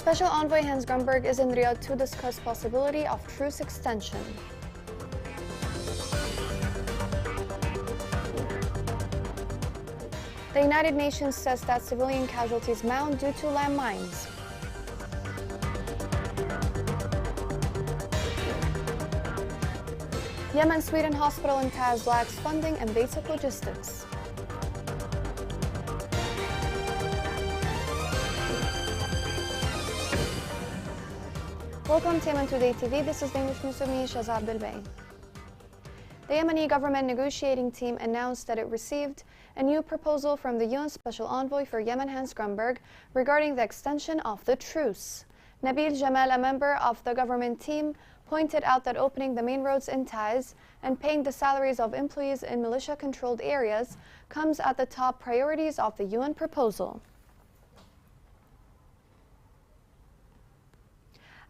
Special Envoy Hans Grunberg is in Riyadh to discuss possibility of truce extension. The United Nations says that civilian casualties mount due to landmines. Yemen-Sweden hospital in Taz lacks funding and basic logistics. Welcome to Yemen Today TV. This is the English news of me, Shazad Bilbay. The Yemeni government negotiating team announced that it received a new proposal from the UN Special Envoy for Yemen, Hans Grunberg, regarding the extension of the truce. Nabil Jamal, a member of the government team, pointed out that opening the main roads in Taiz and paying the salaries of employees in militia-controlled areas comes at the top priorities of the UN proposal.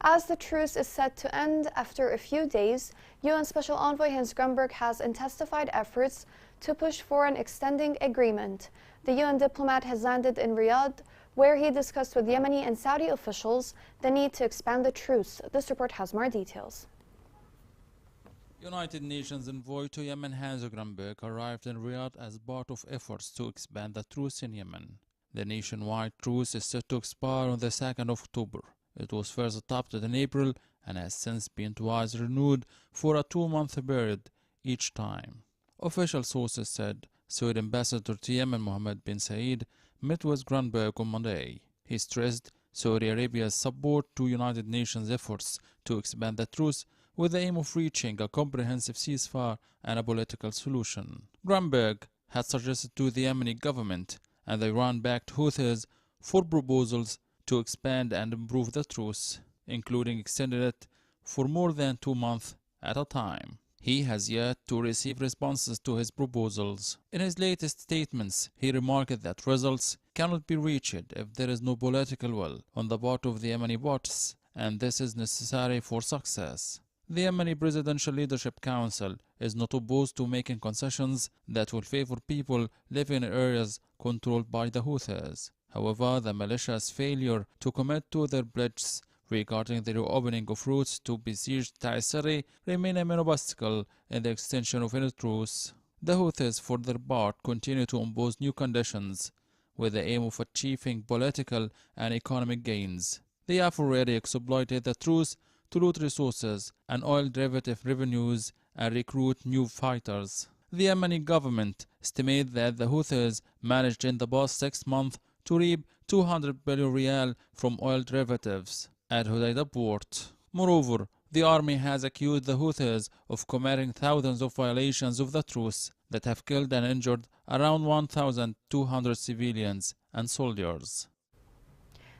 As the truce is set to end after a few days, UN Special Envoy Hans Grunberg has intensified efforts to push for an extending agreement. The UN diplomat has landed in Riyadh, where he discussed with Yemeni and Saudi officials the need to expand the truce. This report has more details. United Nations envoy to Yemen Hans Grunberg arrived in Riyadh as part of efforts to expand the truce in Yemen. The nationwide truce is set to expire on the 2nd of October. It was first adopted in April and has since been twice renewed for a 2-month period each time. Official sources said Saudi Ambassador to Yemen Mohammed bin Saeed met with Grunberg on Monday. He stressed Saudi Arabia's support to United Nations efforts to expand the truce with the aim of reaching a comprehensive ceasefire and a political solution. Grunberg had suggested to the Yemeni government and the Iran-backed Houthis for proposals to expand and improve the truce, including extending it for more than 2 months at a time. He has yet to receive responses to his proposals. In his latest statements, he remarked that results cannot be reached if there is no political will on the part of the Yemeni parties, and this is necessary for success. The Yemeni Presidential Leadership Council is not opposed to making concessions that will favor people living in areas controlled by the Houthis. However, the militia's failure to commit to their pledges regarding the reopening of routes to besieged Taiz city remain a main obstacle in the extension of any truce. The Houthis, for their part, continue to impose new conditions with the aim of achieving political and economic gains. They have already exploited the truce to loot resources and oil derivative revenues and recruit new fighters. The Yemeni government estimates that the Houthis managed in the past 6 months to reap 200 billion riyal from oil derivatives at Hodeidah port. Moreover, the army has accused the Houthis of committing thousands of violations of the truce that have killed and injured around 1,200 civilians and soldiers.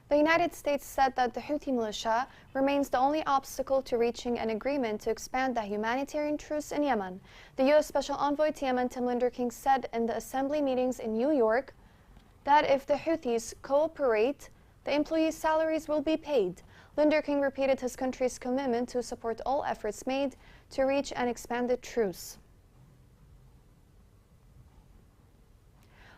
The United States said that the Houthi militia remains the only obstacle to reaching an agreement to expand the humanitarian truce in Yemen. The U.S. Special Envoy to Yemen, Tim Linderking, said in the assembly meetings in New York that if the Houthis cooperate, the employees' salaries will be paid. Linderking repeated his country's commitment to support all efforts made to reach an expanded truce.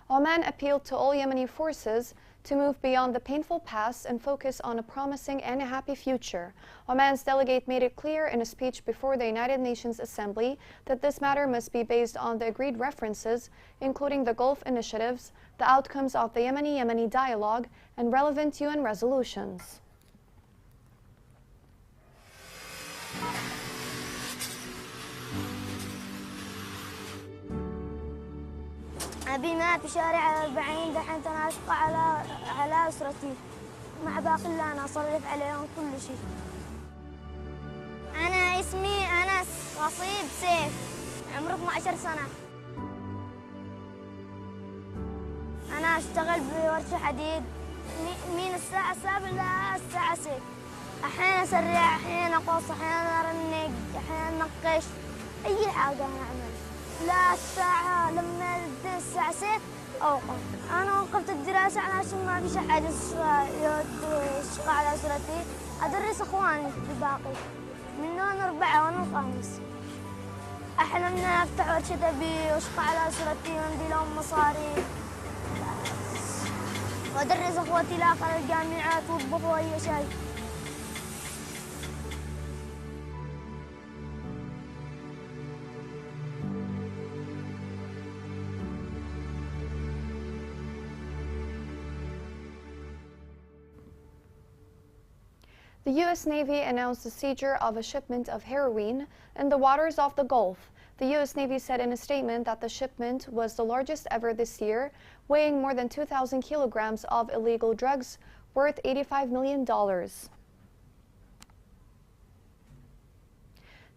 Oman appealed to all Yemeni forces to move beyond the painful past and focus on a promising and a happy future. Oman's delegate made it clear in a speech before the United Nations Assembly that this matter must be based on the agreed references, including the Gulf initiatives, the outcomes of the Yemeni-Yemeni dialogue, and relevant UN resolutions. أبي مات بشارع 40 دحين أنا أشقى على أسرتي مع باقي اللي أنا أصرف عليهم كل شيء. أنا اسمي أنس وصيب سيف عمري 12 سنة. أنا أشتغل بورشة حديد من الساعة 7 للساعة 6. أحيانا أسرع، أحيانا أقص، أحيانا أرنق، أحيانا أنقش، أي حاجة أنا أعمل. لا الساعة لما تدين الساعة 6 أوقف. أنا وقفت الدراسة عشان ما في حاجة يشقى على أسرتي. أدرس إخواني الباقي من أنا 4 وأنا الخامس. أحلم إن أفتح ورشة أبي وأشقى على أسرتي وأندي لهم مصاري. وأدرس أخوتي الآخر الجامعات وأطبخ أي شيء. The U.S. Navy announced the seizure of a shipment of heroin in the waters off the Gulf. The U.S. Navy said in a statement that the shipment was the largest ever this year, weighing more than 2,000 kilograms of illegal drugs worth $85 million.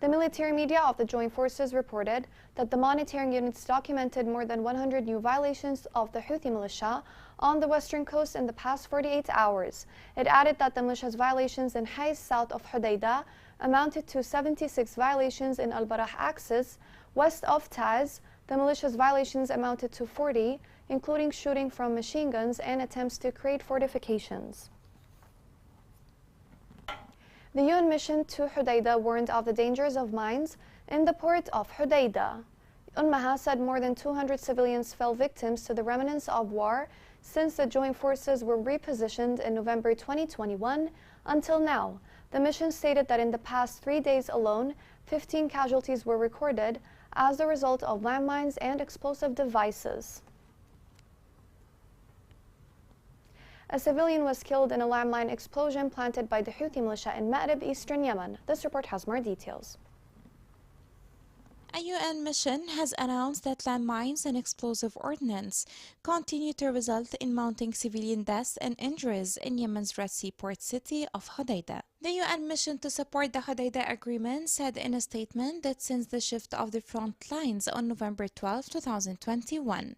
The military media of the joint forces reported that the monitoring units documented more than 100 new violations of the Houthi militia on the western coast in the past 48 hours. It added that the militia's violations in Hais, south of Hodeidah, amounted to 76 violations in Al-Barah axis, west of Taz. The militia's violations amounted to 40, including shooting from machine guns and attempts to create fortifications. The UN mission to Hodeidah warned of the dangers of mines in the port of Hodeidah. UNMAHA said more than 200 civilians fell victims to the remnants of war since the joint forces were repositioned in November 2021 until now. The mission stated that in the past 3 days alone, 15 casualties were recorded as a result of landmines and explosive devices. A civilian was killed in a landmine explosion planted by the Houthi militia in Ma'rib, eastern Yemen. This report has more details. A UN mission has announced that landmines and explosive ordnance continue to result in mounting civilian deaths and injuries in Yemen's Red Sea port city of Hodeidah. The UN mission to support the Hodeidah Agreement said in a statement that since the shift of the front lines on November 12, 2021,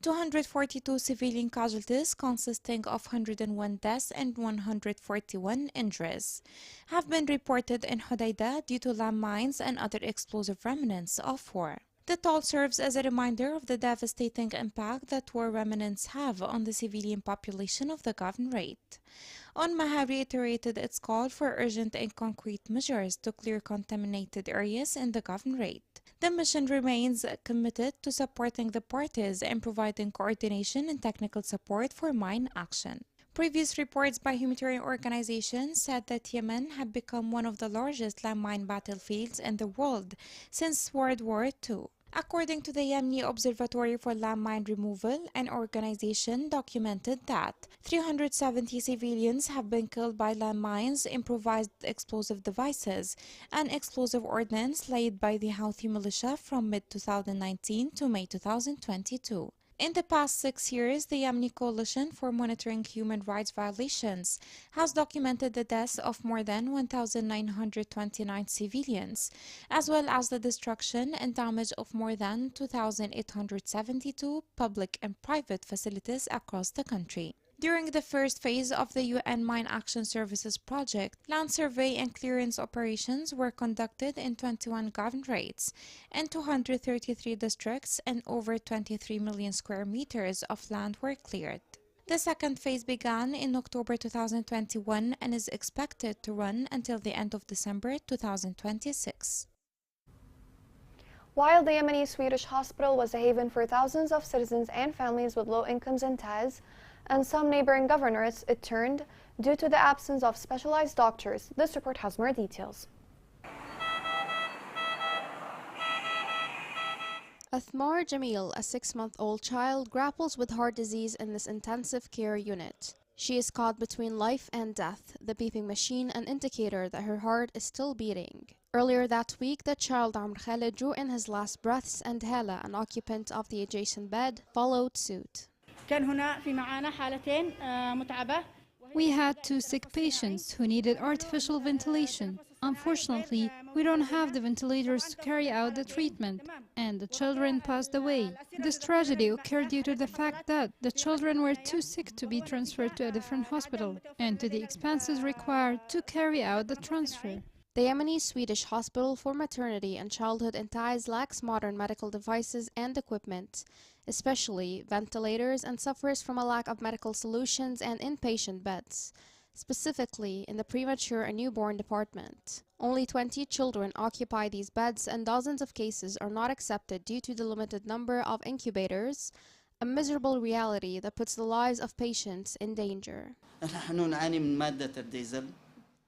242 civilian casualties consisting of 101 deaths and 141 injuries have been reported in Hodeidah due to landmines and other explosive remnants of war. The toll serves as a reminder of the devastating impact that war remnants have on the civilian population of the governorate. UNMAHA reiterated its call for urgent and concrete measures to clear contaminated areas in the governorate. The mission remains committed to supporting the parties and providing coordination and technical support for mine action. Previous reports by humanitarian organizations said that Yemen had become one of the largest landmine battlefields in the world since World War II. According to the Yemeni Observatory for Landmine Removal, an organization documented that 370 civilians have been killed by landmines, improvised explosive devices, and explosive ordnance laid by the Houthi militia from mid-2019 to May 2022. In the past 6 years, the Yemeni Coalition for Monitoring Human Rights Violations has documented the deaths of more than 1,929 civilians, as well as the destruction and damage of more than 2,872 public and private facilities across the country. During the first phase of the UN Mine Action Services project, land survey and clearance operations were conducted in 21 governorates and 233 districts, and over 23 million square meters of land were cleared. The second phase began in October 2021 and is expected to run until the end of December 2026. While the Yemeni Swedish hospital was a haven for thousands of citizens and families with low incomes in Taz and some neighboring governorates, it turned due to the absence of specialized doctors. This report has more details. Athmar Jamil, a 6-month-old child, grapples with heart disease in this intensive care unit. She is caught between life and death, the beeping machine an indicator that her heart is still beating. Earlier that week, the child Amr Khaled drew in his last breaths, and Hala, an occupant of the adjacent bed, followed suit. We had 2 sick patients who needed artificial ventilation. Unfortunately, we don't have the ventilators to carry out the treatment, and the children passed away. This tragedy occurred due to the fact that the children were too sick to be transferred to a different hospital, and to the expenses required to carry out the transfer. The Yemeni Swedish Hospital for Maternity and Childhood in Taiz lacks modern medical devices and equipment, especially ventilators, and suffers from a lack of medical solutions and inpatient beds, specifically in the premature and newborn department. Only 20 children occupy these beds, and dozens of cases are not accepted due to the limited number of incubators, a miserable reality that puts the lives of patients in danger. نحن نعاني من مادة الديزل.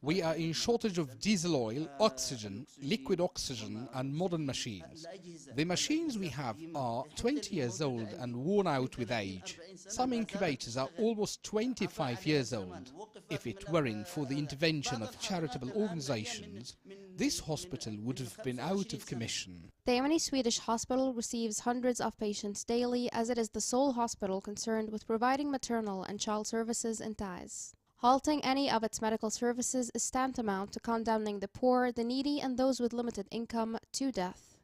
We are in shortage of diesel oil, oxygen, liquid oxygen and modern machines. The machines we have are 20 years old and worn out with age. Some incubators are almost 25 years old. If it weren't for the intervention of charitable organizations, this hospital would have been out of commission. The Yemeni Swedish hospital receives hundreds of patients daily, as it is the sole hospital concerned with providing maternal and child services in Taiz. Halting any of its medical services is tantamount to condemning the poor, the needy, and those with limited income to death.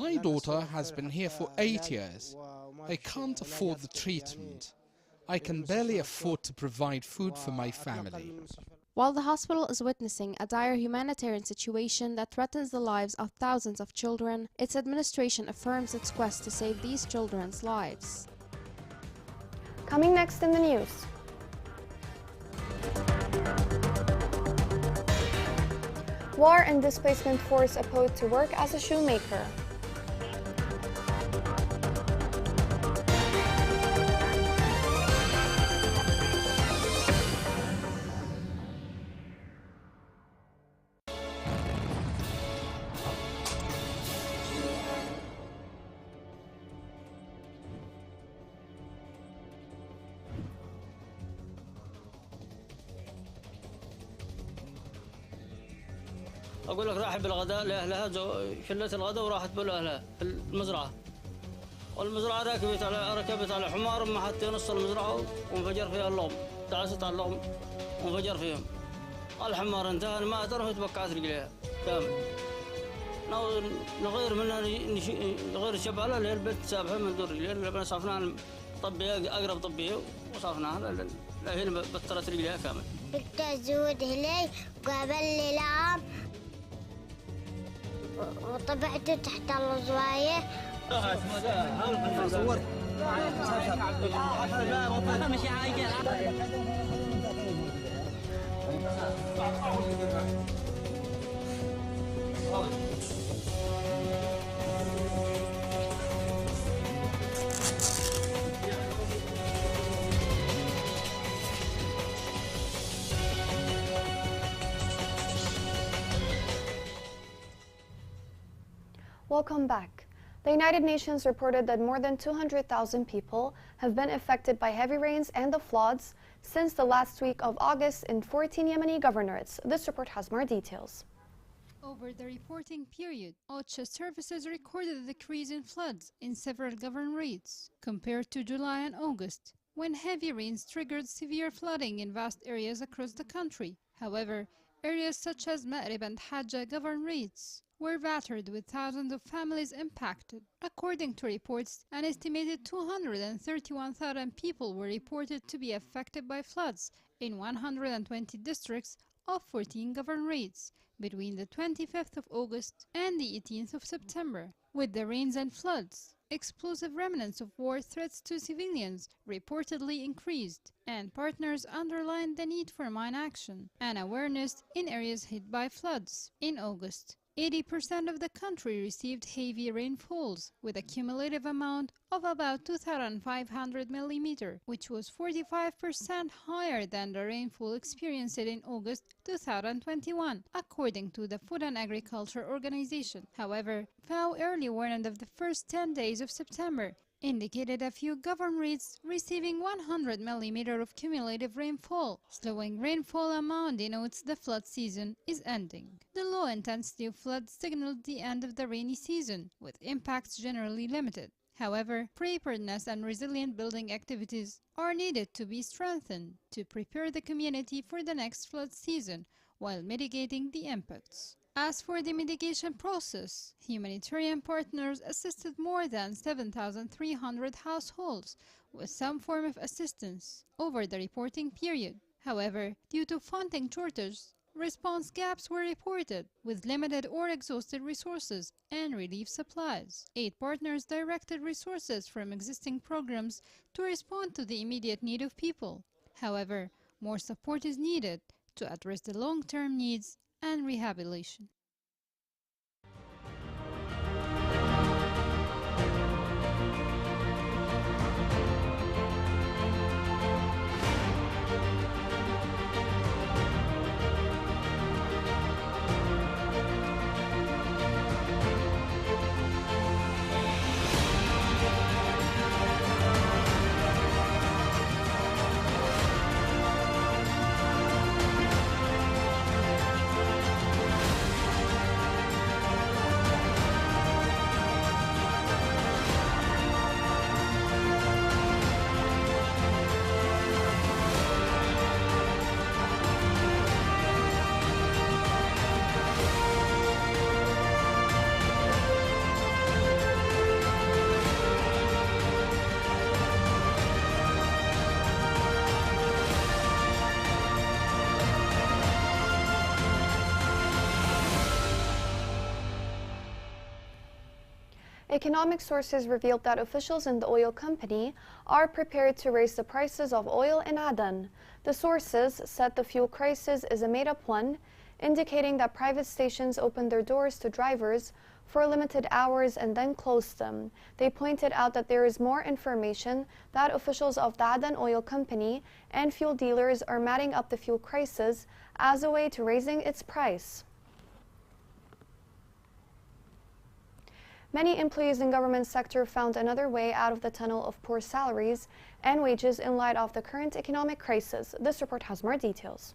My daughter has been here for 8 years. I can't afford the treatment. I can barely afford to provide food for my family. While the hospital is witnessing a dire humanitarian situation that threatens the lives of thousands of children, its administration affirms its quest to save these children's lives. Coming next in the news. War and displacement force opposed to work as a shoemaker. أقول لك راحت بالغداء لأهلها شلت الغداء وراحت بأهلها في المزرعة، والمزرعة ركبت على حمار ما حتى نص المزرعة وانفجر فيها اللغم، دعست على اللغم وانفجر فيهم. الحمار انتهى الماء ترى وتبقعت رجليها كامل. نغير منها نغير الشبالة اللي هي البيت سابها من دور رجليها اللي صافناها طبية أقرب طبية وصافناها لا هي بطلت رجليها كامل. قلت أزود هلي وقابل لي لعب وطبعته تحت الزواية. صورت. Welcome back. The United Nations reported that more than 200,000 people have been affected by heavy rains and the floods since the last week of August in 14 Yemeni governorates. This report has more details. Over the reporting period, OCHA services recorded a decrease in floods in several governorates compared to July and August, when heavy rains triggered severe flooding in vast areas across the country. However, areas such as Ma'rib and Hajja governorates were battered with thousands of families impacted. According to reports, an estimated 231,000 people were reported to be affected by floods in 120 districts of 14 governorates between the 25th of August and the 18th of September. With the rains and floods, explosive remnants of war threats to civilians reportedly increased, and partners underlined the need for mine action and awareness in areas hit by floods. In August, 80% of the country received heavy rainfalls, with a cumulative amount of about 2,500 millimeters, which was 45% higher than the rainfall experienced in August 2021, according to the Food and Agriculture Organization. However, FAO early warned of the first 10 days of September indicated a few governorates receiving 100 millimeters of cumulative rainfall. Slowing rainfall amount denotes the flood season is ending. The low intensity of floods signaled the end of the rainy season, with impacts generally limited. However, preparedness and resilient building activities are needed to be strengthened to prepare the community for the next flood season while mitigating the impacts. As for the mitigation process, humanitarian partners assisted more than 7,300 households with some form of assistance over the reporting period. However, due to funding shortages, response gaps were reported, with limited or exhausted resources and relief supplies. 8 partners directed resources from existing programs to respond to the immediate need of people. However, more support is needed to address the long-term needs and rehabilitation. Economic sources revealed that officials in the oil company are prepared to raise the prices of oil in Aden. The sources said the fuel crisis is a made-up one, indicating that private stations opened their doors to drivers for limited hours and then closed them. They pointed out that there is more information that officials of the Aden Oil Company and fuel dealers are matting up the fuel crisis as a way to raising its price. Many employees in government sector found another way out of the tunnel of poor salaries and wages in light of the current economic crisis. This report has more details.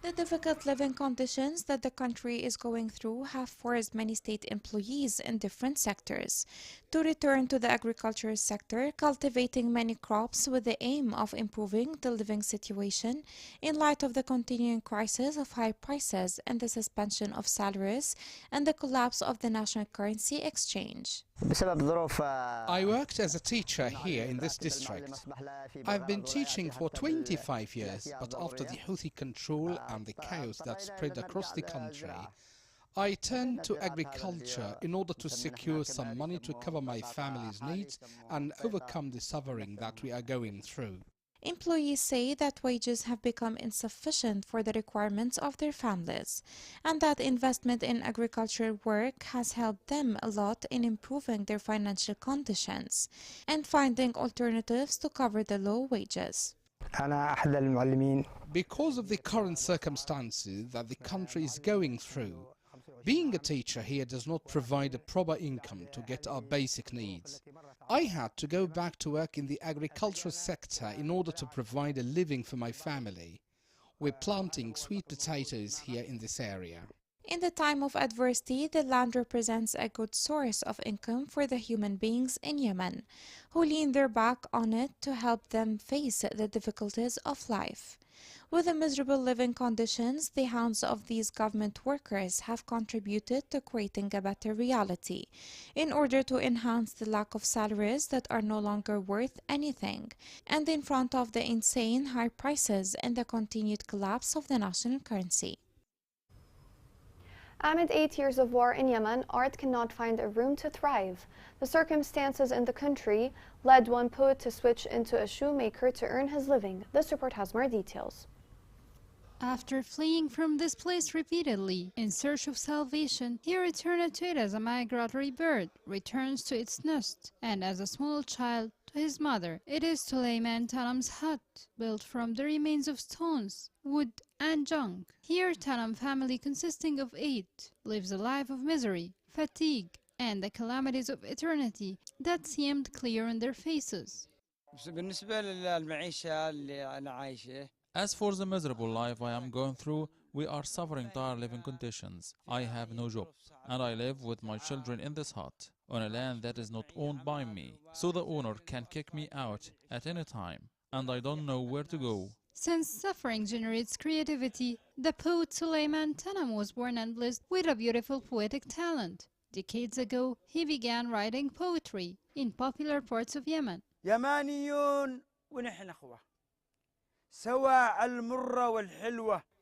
The difficult living conditions that the country is going through have forced many state employees in different sectors to return to the agriculture sector, cultivating many crops with the aim of improving the living situation in light of the continuing crisis of high prices and the suspension of salaries and the collapse of the national currency exchange. I worked as a teacher here in this district. I've been teaching for 25 years, but after the Houthi control and the chaos that spread across the country, I turned to agriculture in order to secure some money to cover my family's needs and overcome the suffering that we are going through. Employees say that wages have become insufficient for the requirements of their families, and that investment in agricultural work has helped them a lot in improving their financial conditions and finding alternatives to cover the low wages. Because of the current circumstances that the country is going through, being a teacher here does not provide a proper income to get our basic needs. I had to go back to work in the agricultural sector in order to provide a living for my family. We're planting sweet potatoes here in this area. In the time of adversity, the land represents a good source of income for the human beings in Yemen, who lean their back on it to help them face the difficulties of life. With the miserable living conditions, the hands of these government workers have contributed to creating a better reality in order to enhance the lack of salaries that are no longer worth anything, and in front of the insane high prices and the continued collapse of the national currency. Amid 8 years of war in Yemen, art cannot find a room to thrive. The circumstances in the country led one poet to switch into a shoemaker to earn his living. This report has more details. After fleeing from this place repeatedly in search of salvation, he returned to it as a migratory bird returns to its nest, and as a small child to his mother. It is Suleiman Tanam's hut, built from the remains of stones, wood and junk. Here Tanam family, consisting of 8, lives a life of misery, fatigue, and the calamities of eternity that seemed clear on their faces. As for the miserable life I am going through, we are suffering dire living conditions. I have no job, and I live with my children in this hut, on a land that is not owned by me, so the owner can kick me out at any time, and I don't know where to go. Since suffering generates creativity, the poet Suleiman Tanam was born and blessed with a beautiful poetic talent. Decades ago, he began writing poetry in popular parts of Yemen.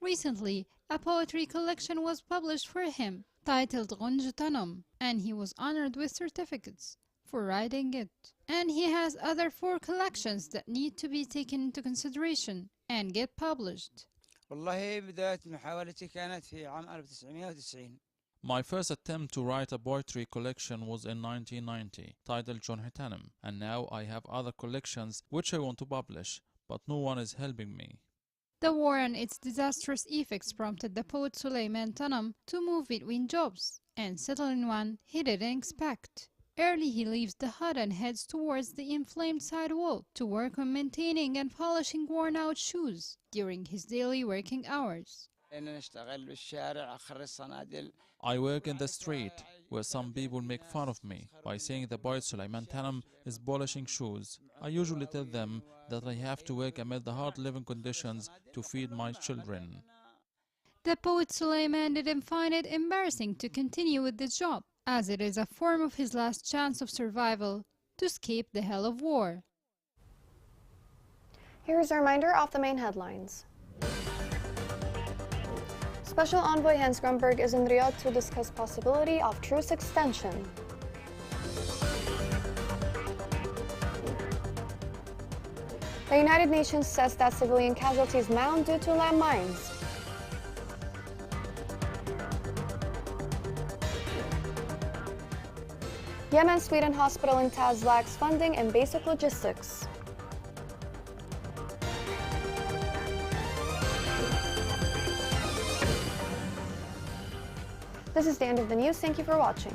Recently, a poetry collection was published for him, titled Gunj Tanam, and he was honored with certificates for writing it. And he has other 4 collections that need to be taken into consideration and get published. My first attempt to write a poetry collection was in 1990, titled Gunj Tanam, and now I have other collections which I want to publish, but no one is helping me. The war and its disastrous effects prompted the poet Suleiman Tanam to move between jobs and settle in one he didn't expect. Early he leaves the hut and heads towards the inflamed sidewall to work on maintaining and polishing worn-out shoes during his daily working hours. I work in the street, where some people make fun of me by saying the poet Suleiman Tanam is polishing shoes. I usually tell them that I have to work amid the hard living conditions to feed my children. The poet Suleiman didn't find it embarrassing to continue with the job, as it is a form of his last chance of survival to escape the hell of war. Here's a reminder of the main headlines. Special Envoy Hans Grunberg is in Riyadh to discuss possibility of truce extension. The United Nations says that civilian casualties mount due to landmines. Yemen-Sweden hospital in Taz lacks funding and basic logistics. This is the end of the news. Thank you for watching.